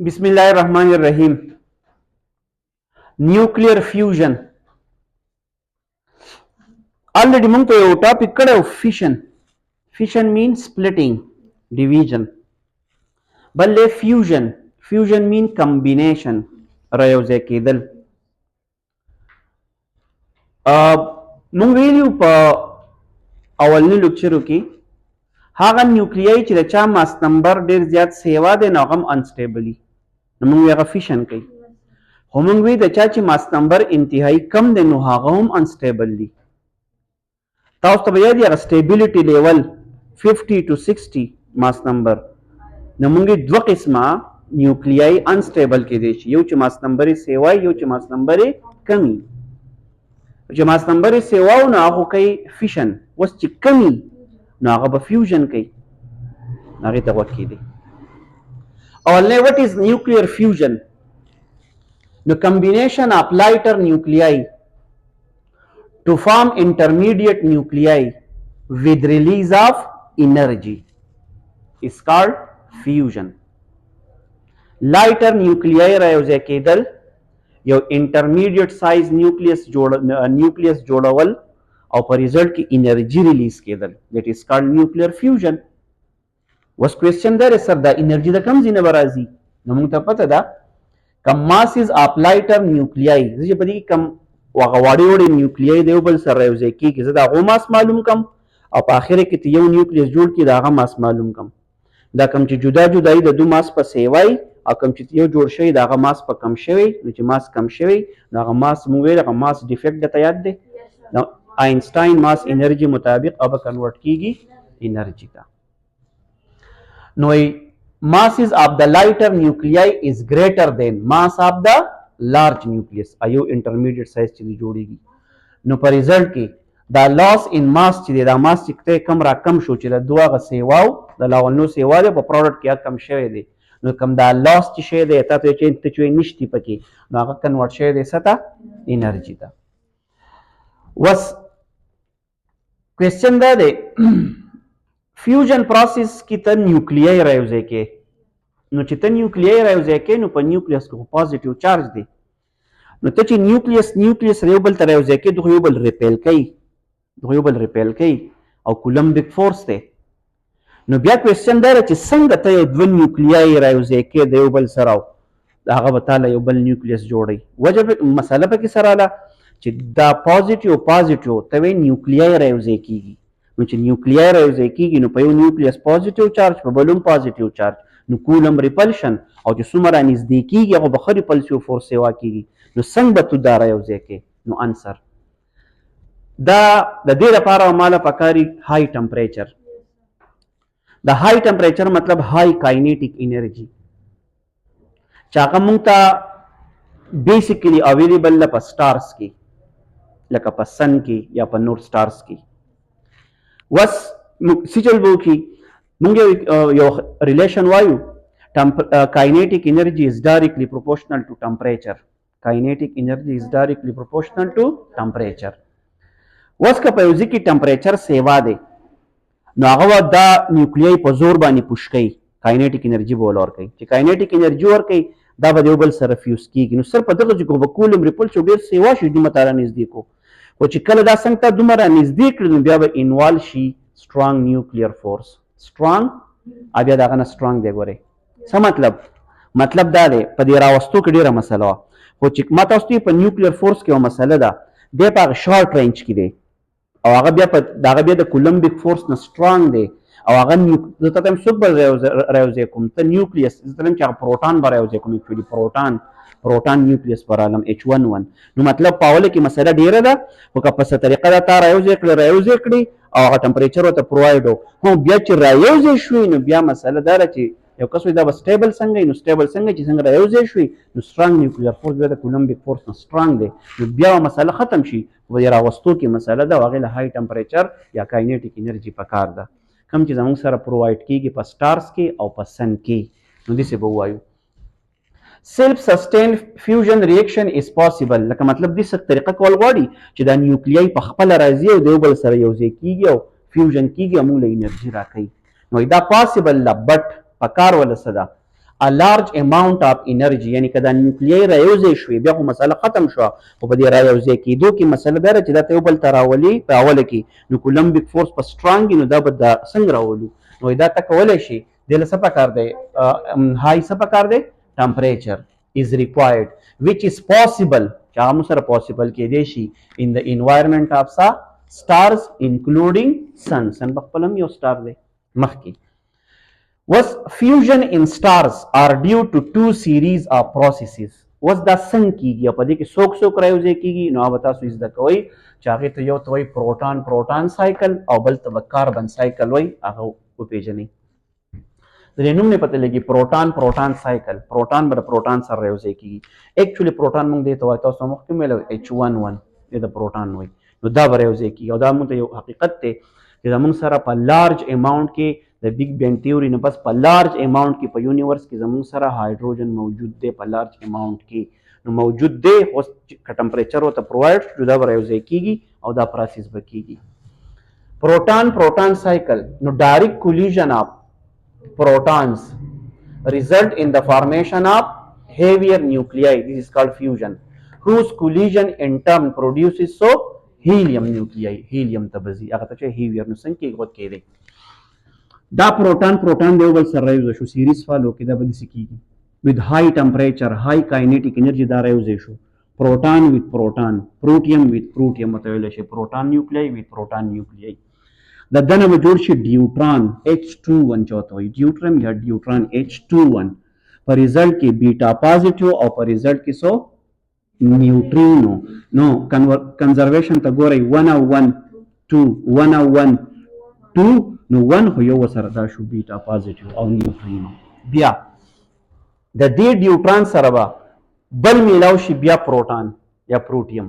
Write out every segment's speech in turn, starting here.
बिस्मिल्लाहिर्रहमानिर्रहीम। Nuclear fusion already मूंग तो यो टॉपिक कड़े fission. Fission mean splitting, division. बल्ले फ्यूजन, फ्यूजन मीन कॉम्बिनेशन, रयोजे केदल। मूंग वेल्यू प अवलनी लेक्चर की हागा न्यूक्लियाई چې د چا ماس نمبر ډیر زیات سیوا دی نو هغه انسټیبلی نو موږ هغه فیشن کوي. خو موږ وی د چا چې ماس نمبر انتهایی کم دی نو هغه هم انسټیبل دی. تاسو ته یاد دی هغه سټیبلیټي لیول 50 to 60 ماس نمبر. نو موږ دوه قسمه نیوکلیای انسټیبل کې دي چې یو چې ماس نمبر سیوا یو چې ماس نمبر کمی. چې ماس نمبر سیوا نو هغه کوي فیشن، وس چې کمی نو هغه به فیوژن کوي، هغه ته وکی دی. اولنه what is nuclear fusion؟ نو combination of lighter nuclei to form intermediate nuclei with release of energy is called fusion. lighter nuclei رايوځای کېدل، یو intermediate size nucleus جوړول او په ریزلټ کې انرژي ریلیز کېدل، that is called nuclear fusion. وس کوېسچن دا سر دا انرژي د کم ځای نه به راځي؟ نو موږ ته پته ده کم ماسز اف لایټر نیوکلیای، زه چې په دې کې کم هغه واړې وړې نیوکلیای د یو بل سره یوځای کېږي زه د هغو ماس معلوم کم او په آخره کې یو نیوکلیس جوړ کړي د هغه ماس معلوم کم. دا کم چې جدا جدایي د دو ماس په سیوای او کم چې یو جوړ شوی د هغه ماس په کم شوی، نو چې ماس کم شوی نو هغه ماس موږ ویل هغه ماس ډیفیکټ درته یاد دی؟ نو آینسټاین ماس انرژي مطابق अब کنورټ کیږي انرژي ته. نو masses of the lighter nuclei is greater than mass of the large nucleus. ایو intermediate size چې جوړیږي نو په ریزلټ کې دا loss in mass چې دا ماس چې کم را کم شو چې د دوه غ سیواو د لاولنو سیواله په پروډکټ کې کم شوی دی نو کم دا loss چې شوی دی ته چې نشتی پکې نو هغه کنورټ شوی دی ستا انرژي ته. وس کوېسچن دا دی فیوژن پروسس کې ته نیوکلیای راوځي کې نو چې ته نیوکلیای راوځي کې نو په نیوکلیس کې پوزټیو چارج دی نو ته چې نیوکلیس یو بل ته راوځي کې دوه یو بل ریپیل کوي او کولمبیک فورس دی. نو بیا کوېسچن دا چې څنګه ته یو دوه نیوکلیای راوځي کې د یو بل سره هغه به تعالی یو بل نیوکلیس جوړي. وجه مسله پکې سره لا چې دا پوزټیو ته وی نیوکلیای راوځي کېږي نو چې نیوکلیای راوځي کېږي نو په یو نیوکلیس پوزټیو چارج په بل هم پوزټیو چارج نو کولم ریپلشن او چې څومره نږدې کېږي هغه به ښه ریپلسیو فورس سیوا کېږي. نو څنګه به تو دا راوځي کې؟ نو انسر دا د دې لپاره ماله پکاري های ټمپریچر. د های ټمپریچر مطلب های کاینیټیک انرژي چې هغه موږ ته بیسیکلی اویلیبل په سټارز کې لکه په سن کې یا په نور سټارز کې. وس سیچل بو کې موږ یو ریلیشن وایو kinetic energy is directly proportional to temperature. kinetic energy is directly proportional to temperature. وس که په یو ځای کې ټمپریچر سیوا دی نو هغه دا نیوکلیای په زور باندې پوش کوي، kinetic energy به ورکوي. چې kinetic energy ورکوي دا به یو بل سره فیوز کېږي. نو صرف په دغه ځای کې به کولم ریپلس ډېر سیوا شي دومره تاره نږدې کو خو چې کله دا څنګه ته دومره نږدې کړي نو بیا به انوالو شي strong nuclear force. strong بیا دغه نه strong دی. ګورئ څه مطلب دا دی په دې راوستو کې ډېره مسله وه خو چې ما تاسو ته په نیوکلیر فورس کې یوه مسله ده دی په هغه شارټ رینج کې دی او هغه بیا دغه بیا د کولمبیک فورس نه strong دی او هغه زه ته یم څوک به راوځی کوم ته نیوکلیس زه ته یم چې هغه پروټان به راوځی کوم اکچولي پروټان نیوکلیس به رالم H11. نو مطلب په اوله کې مسله ډېره ده خو که په څه طریقه دا تا راوځی کړي او هغه ټمپریچر ورته پرووایډ هو بیا چې راوځی شوي نو بیا مسله دا ده چې یو کس وایي دا به سټیبل څنګه نو سټیبل څنګه چې څنګه راوځی شوي نو strong nuclear force بیا د کولمبیک فورس نه strong دی نو بیا مسله ختم شي. په دې راوستو کې مسله ده هغې له های ټمپریچر یا کاینیټیک انرژي پکار ده کوم چې زموږ سره پرووایډ کېږي په سټارز کې او په سن کې. نو داسې به ووایو self sustained fusion reaction is possible. لکه مطلب دې څه طریقه کول غواړي چې دا نیوکلیای په خپله راځي او د یو بل سره یوځای کېږي او فیوژن کېږي او موږ له انرژي راکوي. نو دا پاسبل ده بټ پکار وله څه ده a large amount of energy یعنی که دا نیوکلیای رايوځای شوې بیا خو مسله ختم شوه خو په دې رايوځای کېدو کې مسله دا ده چې دا ته یو بل ته راولي په اوله کې نو کولمبیک فورس په سټرانګ نو دا به دا څنګه راولو نو دا ته کولی شي دې له څه پکار دی هاي څه پکار دی ټمپریچر is required which is possible چې هغه موږ سره possible کېدی شي in the environment of stars including sun په خپل هم یو star دی مخکې was fusion in stars are due to two series of processes was دا څنګه کیږي په دې کې څوک رايوځای کیږي نو به تاسو زده کوئ چې هغې ته یو ته وایي پروټان سایکل او بل ته به کاربن سایکل وایي هغه وپېژنئ د دې نوم نه پته لګي پروټان سایکل پروټان به د پروټان سره رايوځای کیږي اکچولی پروټان موږ دې ته وایو تاسو مخکې ویلو H11 دې د پروټان وایي نو دا به رايوځای کیږي او دا موږ ته یو حقیقت دی چې زموږ سره په لارج اماونټ کې د بیگ بینګ تیوري نه بس په لارج اماونټ کې په یونیورس کې زموږ سره هایدروجن موجود دی په لارج اماونټ کې نو موجود دی خو که ټمپریچر ورته پرووایډ شو دا به رايوځای کیږي او دا پروسس به کیږي پروټان سایکل نو ډایرکټ کولیژن اف protons result in the formation of heavier nuclei. This is called fusion, whose collision in turn produces helium nuclei. Helium tabazi. هغه ته چې heavier نو څنګه کې غوت کېږي. دا پروټان دی بل سره رايوځای شو سیریز فالو کې دا به داسې کېږي with high temperature, high kinetic energy دا رايوځای شو. Proton with proton, protium with protium متویل شي. Proton nuclei with proton nuclei. د دنه به جوړ شي ډیوټران H21 چاته وایي ډیوټرم یا ډیوټران H21 په ریزلټ کې بیټا پازیټیو او په ریزلټ کې سو نیوټرینو نو کنزرویشن ته ګورئ 101 2 101 2 نو 1 خو یو سره دا شو بیټا پازیټیو او نیوټرینو بیا د دې ډیوټران سره به بل میلاو شي بیا پروټان یا پروټیم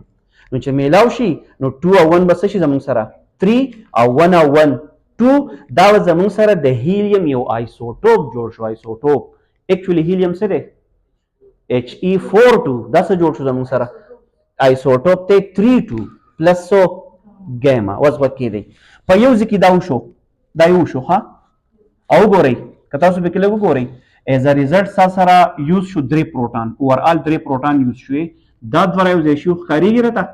نو چې میلاو شي نو 2 او 1 به څه شي زموږ سره 3 او 1 او 1 2 دا زموږ سره د هیلیم یو آیسوټوپ جوړ شو آیسوټوپ اکچولی هیلیم څه دی He42 دا څه جوړ شو زموږ سره آیسوټوپ ته 32 پلس سو ګاما اوس به کېدی په یو ځای کې دا وشو دا یو شو ښه او ګورئ که تاسو پکې لږ وګورئ ایز ا ریزلټ سره یوز شو 3 پروټان اوورال 3 پروټان یوز شوې دا دوه رايوځای شو ښکارېږي راته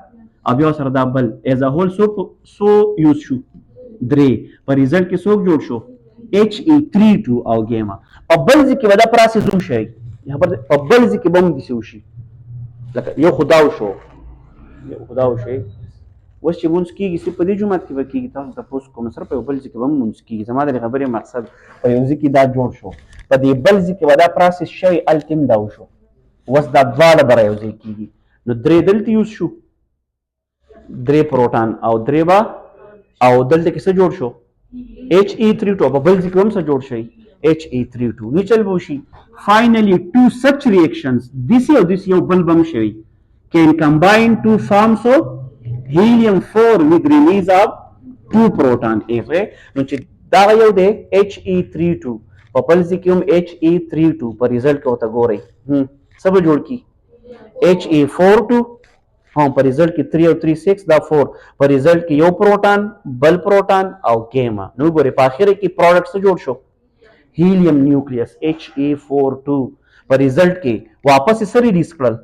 او بیا سره دا بل ایز ا هول سو یوز شو 3 په ریزلټ کې څوک جوړ شو He32 او ګاما په بل ځای کې به دا پروسس هم شي په بل ځای کې به هم داسې وشي لکه یو خو دا وشو اوس چې مونځ کېږي صرف په دې جومات کې به کېږي تاسو تپوس کوم سره په یو بل ځای کې به هم مونځ کېږي زما د خبرې مقصد په یو ځای کې دا جوړ شو په دې بل ځای کې به دا پروسس شوی هلته هم دا وشو اوس دا دواړه به رايوځای کېږي نو 3 دلته یوز شو 3 پروټان او 3 به او دلته کې څه جوړ شو He32 په بل ځای کې هم څه جوړ شوی He32 نو چل به وشي finally two such reactions this یو بل به هم شوي can combine to form helium-4 with release of 2 proton نو چې دا یو دی He32 په بل ځای کې هم He32 په ریزلټ کې ورته ګورئ څه به جوړ کړي He42 هم په ریزلټ کې 3 او 3 6 دا 4 په ریزلټ کې یو پروټان بل پروټان او ګاما نو ګورئ په اخر کې پروډکټ څه جوړ شو هیلیم نیوکلیس He42 په ریزلټ کې واپس یې څه ریلیز کړل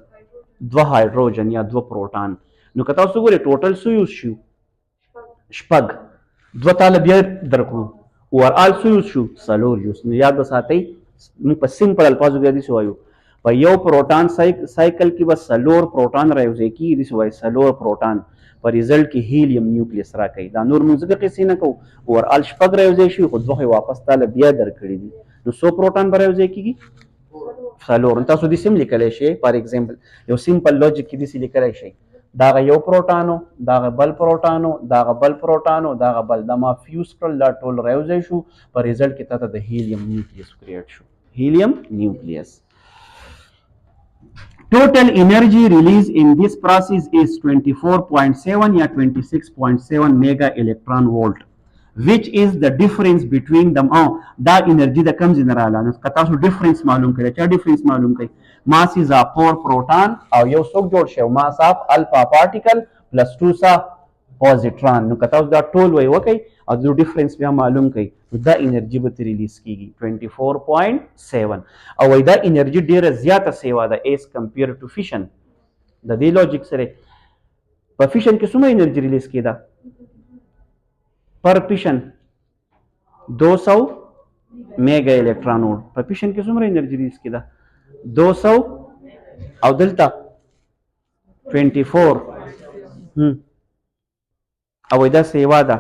2 هایدروجن یا 2 پروټان نو که تاسو ګورئ ټوټل څو یوز شو شپږ 2 تاله بیا درکړو اوورال څو یوز شو څلور یوز نو یاد وساتئ موږ په سمپل الفاظو کې داسې وایو په یو پروټان سایکل کې به څلور پروټان رايوځای کېږي داسې وایي څلور پروټان په ریزلټ کې هیلیم نیوکلیس راکوي دا نور موږ ځکه قیسې نه کوو اوورال شپږ رايوځای شوي خو 2 واپس تاله بیا درکړي دي نو څو پروټان به رايوځای کېږي څلور تاسو داسې هم لیکلی شئ فار ایگزامپل یو سمپل لوجیک کې داسې لیکلی شئ داغه یو پروټانو داغه بل پروټانو داغه بل پروټانو داغه بل دا ما فیوز کړل دا ټول رايوځای شو په ریزلټ کې تاته د هیلیم نیوکلیس کریټ شو هیلیم نیوکلیس Total energy released in this process is 24.7 या 26.7 mega electron volt, which is the difference between them. دا energy دا کم زنراله نو کتا سو difference معلوم کړئ چا difference معلوم کړئ mass is of 4 proton او یو څوک جوړ شو mass of alpha particle plus 2 سا positron نو کتا دا ټول وای وکي او د ډیفرنس بیا معلوم کړئ دا انرژي به ترې ریلیز کیږي 24.7 او وایي دا انرژي ډیره زیاته سیوا ده ایز کمپیر ټو فیشن. د دې لوجیک سره په فیشن کې څومره انرژي ریلیز کیده پر فیشن 200 میگا الکترون وولټ په فیشن کې څومره انرژي ریلیز کیده 200 او دلته 24 او دا سیوا ده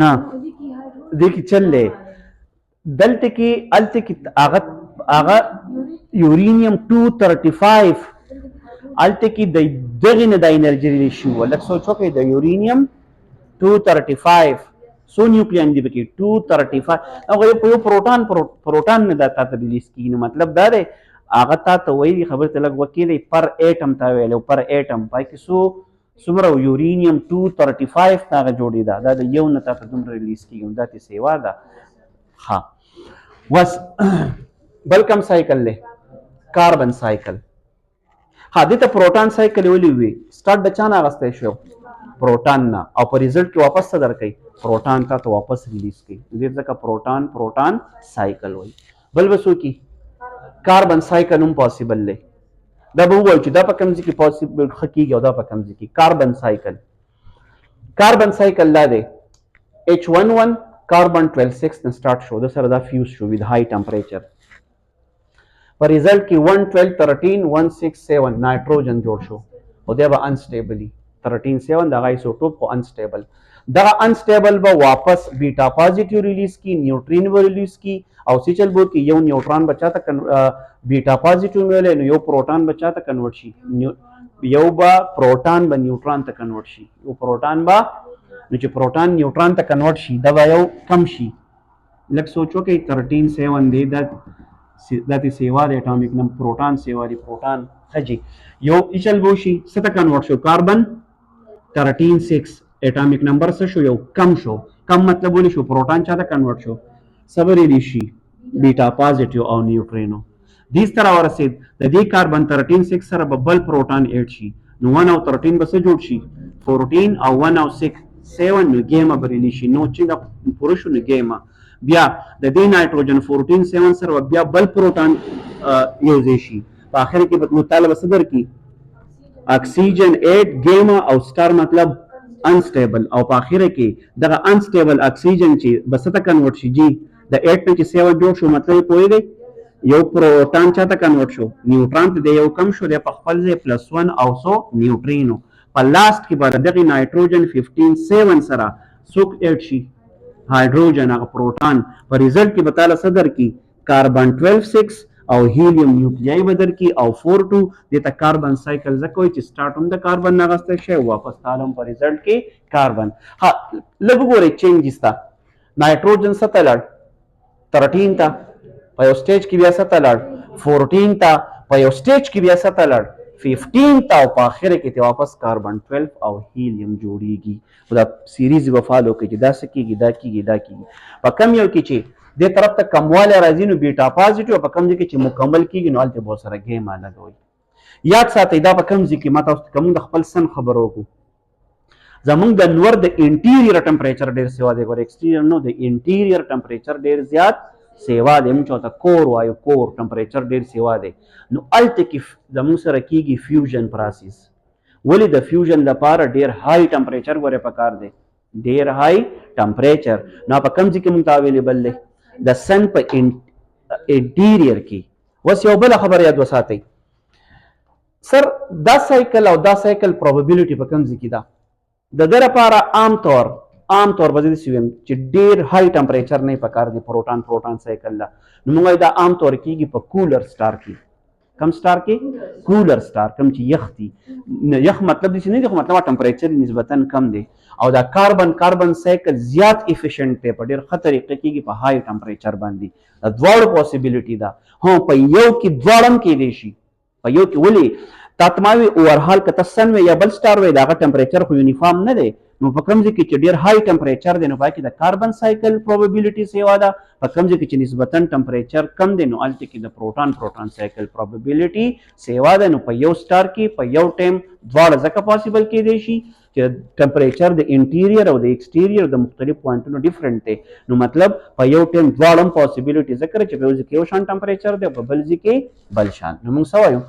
نه دې کې چل دی دلته کې الته کې هغه یورینیم 235 الته کې د دغه نه د انرژي ریلیز شو لکه سوچ وکړئ د یورینیم 235 سو نیوکلیان دی پکې 235 هغه په یو پروټان نه د تاسو ریلیز کیږي مطلب دا دی هغه تاسو وایي خبر ته لګ وکیل پر اټم تا ویلو پر اټم پای کې سو څومره یورینیم 235 هغه جوړی دا د یو نه تاسو دومره ریلیز کیږي دا ته سیوا ده. ها وس بل کوم سایکل له کاربن سایکل. ها دته پروټان سایکل ولې وی سٹارټ د چانه غسته شو پروټان نه او په ریزلټ کې واپس څه درکې پروټان ته واپس ریلیز کړي دې ځکه پروټان سایکل وایي. بل وسو کې کاربن سایکل هم پاسیبل دی دا به وایي چې دا په کوم ځای کې پاسیبل خکېږي او دا په کوم ځای کې کاربن سایکل لا دی H11 کاربن 12 6 نه سٹارټ شو د سره دا فیوز شو وذ هائی ټمپریچر په ریزلټ کې 1 12 13 1 6 7 نایټروجن جوړ شو او دا به انسټیبلی 13 7 دغه ایسوټوپ خو انسټیبل دغه انسټیبل به واپس بیټا پازیټیو ریلیز کی نیوټرین به ریلیز کی او سی چل بو کې یو نیوټران بچاته بیټا پازیټیو ملي نو یو پروټان بچاته کنورټ شي یو با پروټان به نیوټران ته کنورټ شي یو پروټان با نو چې پروټان نیوټران ته کنورټ شي دا به یو کم شي لکه سوچو کې 13 7 دی دا تی سیوا دی اټومیک نم پروټان سیوا دی پروټان خجی یو ایچل بو شي ست کنورټ شو کاربن 13 6 اټومیک نمبر څه شو یو کم شو کم مطلب ولې شو پروټان چاته کنورټ شو صبر یې شي بیٹا پازیټیو او نیوټرینو دیس طرح ورسید د دې کاربن 13 6 سره بل پروټان اډ شي نو 1 او 13 به څه جوړ شي 14 او 1 او 6 7 نو ګیما بریلی شي نو چې دا پوره شو نو ګیما بیا د دې نایټروجن 14 7 سره بیا بل پروټان یوز شي په اخر کې به مطالبه صدر کی اکسیجن 8 ګیما او سٹار مطلب انسټیبل او په اخر کې دغه انسټیبل اکسیجن چې بسته کنورټ شي جی د 8 نه چې 7 جوړ شو مطلب پوهیږئ یو پروټان چاته کنورټ شو نیوټران ته یو کم شو د په خپل ځای +1 او سو نیوټرینو په لاست کې به دغه نایټروجن 15 7 سره څوک اډ شي هایدروجن هغه پروټان په ریزلټ کې بتاله صدر کی کاربن 12 6 او هیلیم نیوکلیای بدر کی او 4 2 دته کاربن سایکل زکوي چې سٹارټ هم د کاربن نه غسته شي واپس تعلم پر ریزلټ کې کاربن ها لږ ګورئ چینجز تا نایټروجن ستلړ 13 تا په یو سټیج کې بیا ستلړ 14 تا په یو سټیج کې بیا ستلړ 15 تا او په اخر کې واپس کاربن 12 او هیلیم جوړیږي دا سیریز به فالو کوي دا سکیږي دا کیږي په کم یو کې چې دې طرف ته کمواله راځي نو بیټا پازیټیو په کم ځای کې چې مکمل کیږي نو الته به سره ګیما لګوي یاد ساتئ دا په کم ځای کې ماته اوس کوم د خپل سن خبرو کو زمونږ د نور د انټیریئر ټمپریچر ډیر سیوا دی ګور ایکسټیریئر نو د انټیریئر ټمپریچر ډیر زیات سیوا دی موږ چاته کور وایو کور ټمپریچر ډیر سیوا دی نو الته کې زمونږ سره کیږي فیوژن پروسس ولې د فیوژن لپاره ډیر هائی ټمپریچر ګوره پکار دی ډیر هائی ټمپریچر نو په کم ځای کې مونږ اویلیبل دی د سن په انټیریئر کې وس یو بل خبر یاد وساتئ سر دا سایکل او دا سایکل پروبابیلیټي په کوم ځای کې ده د دې لپاره عام طور به زه ویم چې ډیر هائی ټمپریچر نه پکار دی پروټان سایکل لا نو موږ دا عام طور کېږي په کولر سٹار کې کم سٹار کې کولر سٹار کم چې یخ دي یخ مطلب دې نه دی مطلب ټمپریچر نسبتا کم دی او دا کاربن سایکل زیات افیشنٹ دی په ډیر ښه طریقه کېږي په هائی ټمپریچر باندې د دواړو پوسیبلیټي ده هو په یو کې دواړه کې دی شي په یو کې ولې تاتماوي اوورهال کته سن یا بل سٹار وي دا ټمپریچر خو یونیفارم نه دی نو په کوم ځای کې چې ډیر هائی ټمپریچر دی نو پای کې د کاربن سایکل پروبابیلیټي سیوا ده په کوم ځای کې چې نسبتا ټمپریچر کم دی نو الته کې د پروټان سایکل پروبابیلیټي سیوا ده نو په یو سٹار کې په یو ټایم دواړه ځکه پاسیبل کېدی شي چې ټمپریچر د انټیریयर او د ایکسټیریयर د مختلف پوینټونو ډیفرنٹ دی نو مطلب په یو ټیم دواړه پاسبیلیټي ذکر چې په یو ځای کې یو شان ټمپریچر دی او په بل ځای کې بل شان نو موږ څه وایو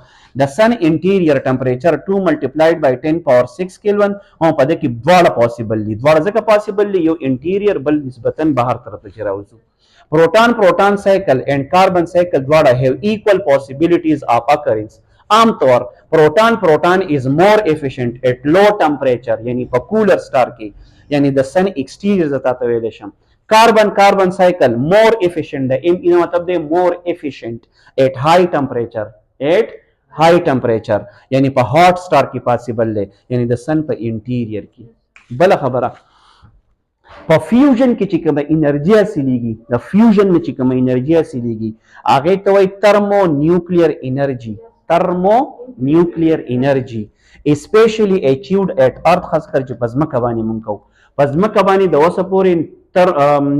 د سن انټیریयर ټمپریچر 2 ملټیپلایډ بای 10 پاور 6 کیلوین او په دې کې دواړه پاسبل دي دواړه ځکه پاسبل دي یو انټیریयर بل نسبتا بهر طرف ته راوځي proton cycle and carbon cycle دواړه have equal possibilities of occurrence عام طور proton is more efficient at low temperature یعنی په cooler star کې یعنی د sun exterior زتا ته ویل شم carbon cycle more efficient د ام مطلب دی more efficient at high temperature یعنی په hot star کې possible دی یعنی د sun په interior کې بل خبره په فیوژن کې چې کومه انرژي حاصلېږي د فیوژن نه چې کومه انرژي حاصلېږي هغې ته وایي ترمو نیوکلیر انرژي اسپیشلی اچیوډ ایټ ارث خاص کر چې په ځمکه باندې مونږ کوو په ځمکه باندې د اوسه پورې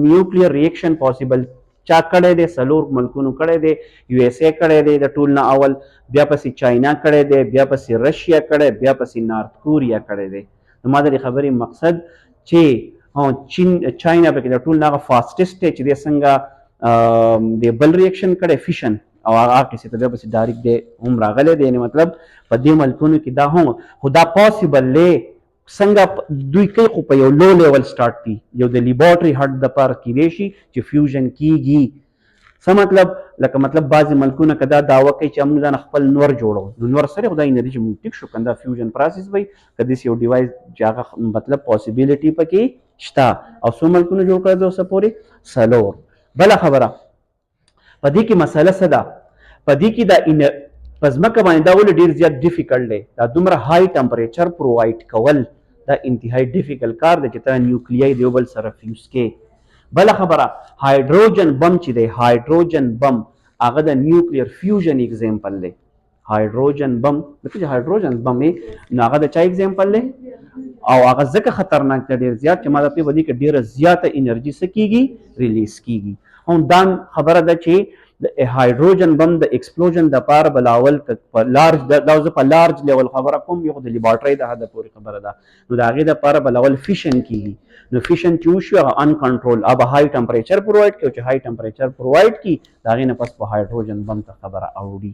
نیوکلیر ریاکشن پاسبل چا کړی دی څلور ملکونو کړی دی یو اس ای کړی دی د ټول نه اول بیا پسې چاینا کړی دی بیا پسې رشیا کړی بیا پسې نارت کوریا کړی دی نو ما د دې خبرې مقصد چې چاینا پکې د ټول نه هغه فاسټسټ دی چې دی څنګه د بل ریاکشن کړی فیشن او هغه کیسې ته بیا پسې ډایرکټ دی هم راغلی دی یعنې مطلب په دې ملکونو کې دا هم خو دا پاسبل دی څنګه دوی کوي خو په یو لو لیول سټارټ دي یو د لیبارټري هډ دپاره کیدی شي چې فیوژن کیږي څه مطلب لکه مطلب بعضې ملکونه که دا دعوه کوي چې موږ ځان خپل نور جوړو نو نور سره خو دا انرژي موږ ټیک شو کنه دا فیوژن پروسس وي که داسې یو ډیوایس چې هغه مطلب پاسبیلیټي پکې شته او څو ملکونه جوړ کړی دی اوسه پورې څلور بله خبره په دې کې مسله څه ده په دې کې دا په ځمکه باندې دا ولې ډېر زیات ډیفیکلټ دی دا دومره های ټمپریچر پرووایډ کول دا انتهایی ډیفیکلټ کار دی چې ته نیوکلیای د یو بل سره فیوز کې بله خبره هایډروجن بم چې دی هایډروجن بم هغه د نیوکلیر فیوژن اگزامپل دی هایډروجن بم لکه چې هایډروجن بم نو هغه د چا اگزامپل دی او هغه ځکه خطرناک دی ډېر زیات چې ما د په دې کې ډېره زیاته انرژي څه کېږي ریلیز کېږي هم دا خبره ده چې د هایډروجن بم د ایکسپلوژن دپاره بلاول په لارج دا زه په لارج لیول خبره کوم یو د لیبارټرۍ د حده پورې خبره ده نو د هغې دپاره بلاول فیشن کېږي نو فیشن چې وشي هغه ان کنټرول اب های ټمپریچر پرووایډ کړي چې های ټمپریچر پرووایډ کړي د هغې نه پس په هایډروجن بم ته خبره اوړي